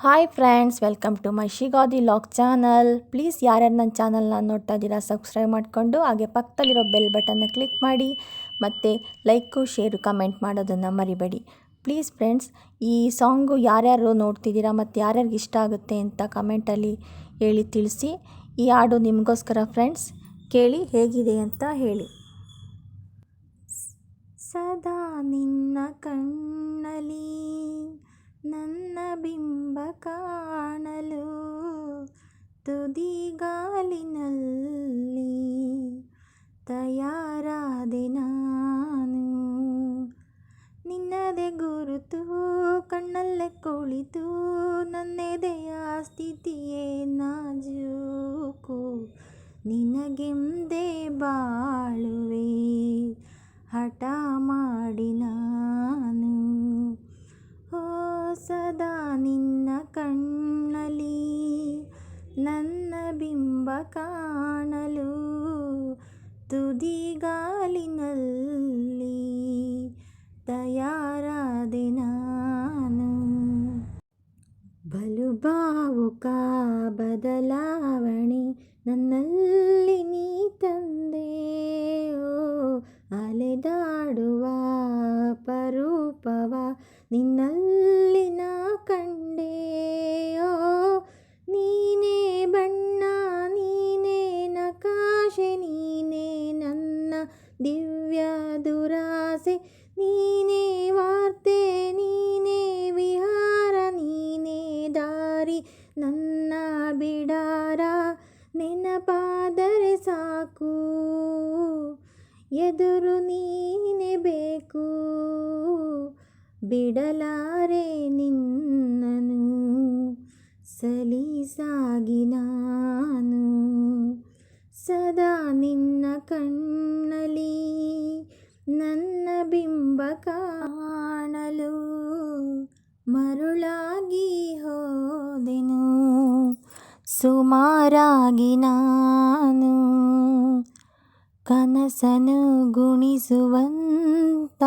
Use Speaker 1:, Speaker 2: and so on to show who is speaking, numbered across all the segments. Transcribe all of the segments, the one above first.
Speaker 1: Hi friends, welcome to my ಶಿಗಾದಿ vlog channel. Please ಯಾರ್ಯಾರು ನನ್ನ ಚಾನಲ್ನ ನೋಡ್ತಾ ಇದ್ದೀರಾ ಸಬ್ಸ್ಕ್ರೈಬ್ ಮಾಡಿಕೊಂಡು ಹಾಗೆ ಪಕ್ಕದಲ್ಲಿರೋ ಬೆಲ್ ಬಟನ್ನ ಕ್ಲಿಕ್ ಮಾಡಿ ಮತ್ತು ಲೈಕು ಶೇರು ಕಮೆಂಟ್ ಮಾಡೋದನ್ನು ಮರಿಬೇಡಿ. ಪ್ಲೀಸ್ ಫ್ರೆಂಡ್ಸ್, ಈ ಸಾಂಗು ಯಾರ್ಯಾರು ನೋಡ್ತಿದ್ದೀರಾ ಮತ್ತು ಯಾರ್ಯಾರಿಗೆ ಇಷ್ಟ ಆಗುತ್ತೆ ಅಂತ ಕಮೆಂಟಲ್ಲಿ ಹೇಳಿ ತಿಳಿಸಿ. ಈ ಹಾಡು ನಿಮಗೋಸ್ಕರ ಫ್ರೆಂಡ್ಸ್, ಕೇಳಿ ಹೇಗಿದೆ ಅಂತ ಹೇಳಿ. ಸದಾ ನಿನ್ನ ಕಣ್ಣಲ್ಲಿ ನನ್ನ ಬಿಂಬ ಕಾಣಲು ತುದಿಗಾಲಿನಲ್ಲಿ ತಯಾರಾದೆ ನಾನು. ನಿನ್ನದೇ ಗುರುತು ಕಣ್ಣಲ್ಲೇ ಕುಳಿತು ನನ್ನೆದೆಯ ಸ್ಥಿತಿಯೇ ನಾಜೂಕು. ನಿನಗೆಂದೇ ಬಾಳುವೆ ಹಠ ಮಾಡಿ ನಾನು. ಸದಾ ನಿನ್ನ ಕಣ್ಣಲ್ಲಿ ನನ್ನ ಬಿಂಬ ಕಾಣಲು ತುದಿಗಾಲಿನಲ್ಲಿ ತಯಾರಾದೆ ನಾನು. ಬಲು ಭಾವುಕ ಬದಲಾವಣೆ ನನ್ನಲ್ಲಿ ನೀ ತಂದೆ. ಅಲೆದಾಡುವ ಪರೂಪವ ನಿನ್ನಲ್ಲಿ ನಾ ಕಂಡೆ. ನೀನೇ ಬಣ್ಣ, ನೀನೇ ನಕಾಶೆ, ನೀನೇ ನನ್ನ ದಿವ್ಯ ದುರಾಸೆ. ನೀನೇ ವಾರ್ತೆ, ನೀನೇ ವಿಹಾರ, ನೀನೇ ದಾರಿ ನನ್ನ ಬಿಡಾರ. ನೆನಪಾದರೆ ಸಾಕು, ಎದುರು ನೀನೇ ಬೇಕು. ಬಿಡಲಾರೆ ನಿನ್ನನು ಸಲೀಸಾಗಿ ನಾನು. ಸದಾ ನಿನ್ನ ಕಣ್ಣಲ್ಲಿ ನನ್ನ ಬಿಂಬ ಕಾಣಲು ಮರುಳಾಗಿ ಹೋದೆನು ಸುಮಾರಾಗಿ ನಾನು. ಕನಸನು ಗುಣಿಸುವಂತ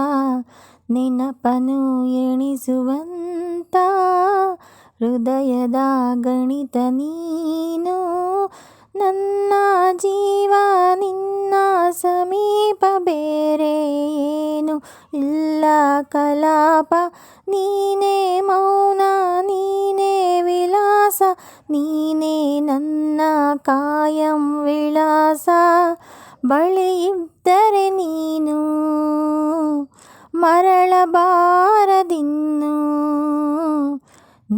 Speaker 1: ನೆನಪನು ಎಣಿಸುವಂತ ಹೃದಯದ ಗಣಿತ ನೀನು. ನನ್ನ ಜೀವ ನಿನ್ನ ಸಮೀಪ, ಬೇರೆ ಏನು ಇಲ್ಲ ಕಲಾಪ. ನೀನೇ ಮೌನ, ನೀನೇ ವಿಲಾಸ, ನೀನೇ ನನ್ನ ಕಾಯಂ ವಿಳಾಸ. ಬಳಿಯಿದ್ದರೆ ನೀನು ಮರಳಬಾರದಿನ್ನು,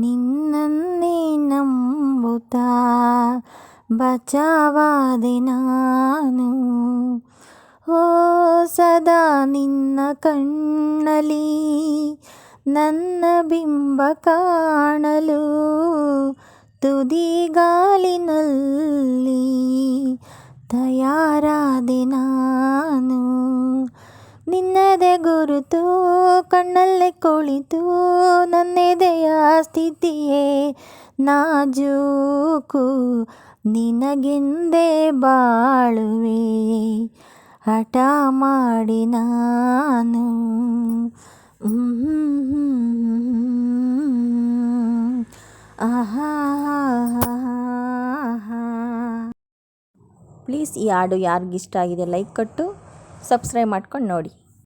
Speaker 1: ನಿನ್ನನ್ನೇ ನಂಬುತ್ತಾ ಬಚಾವಾದೆ ನಾನು. ಸದಾ ನಿನ್ನ ಕಣ್ಣಲ್ಲಿ ನನ್ನ ಬಿಂಬ ಕಾಣಲು ತುದಿಗಾಲಿನಲ್ಲಿ ತಯಾರಾದೆ ನಾನು. ನಿನ್ನದೇ ಗುರುತು ಕಣ್ಣಲ್ಲೇ ಕುಳಿತು ನನ್ನೆದೆಯ ಸ್ಥಿತಿಯೇ ನಾಜೂಕು. ನಿನಗೆಂದೇ ಬಾಳುವೆ ಹಠ ಮಾಡಿ ನಾನು. ಪ್ಲೀಸ್ ಈ ಹಾಡು ಯಾರಿಗಿಷ್ಟ ಆಗಿದೆ ಲೈಕ್ ಕೊಟ್ಟು ಸಬ್ಸ್ಕ್ರೈಬ್ ಮಾಡ್ಕೊಂಡು ನೋಡಿ.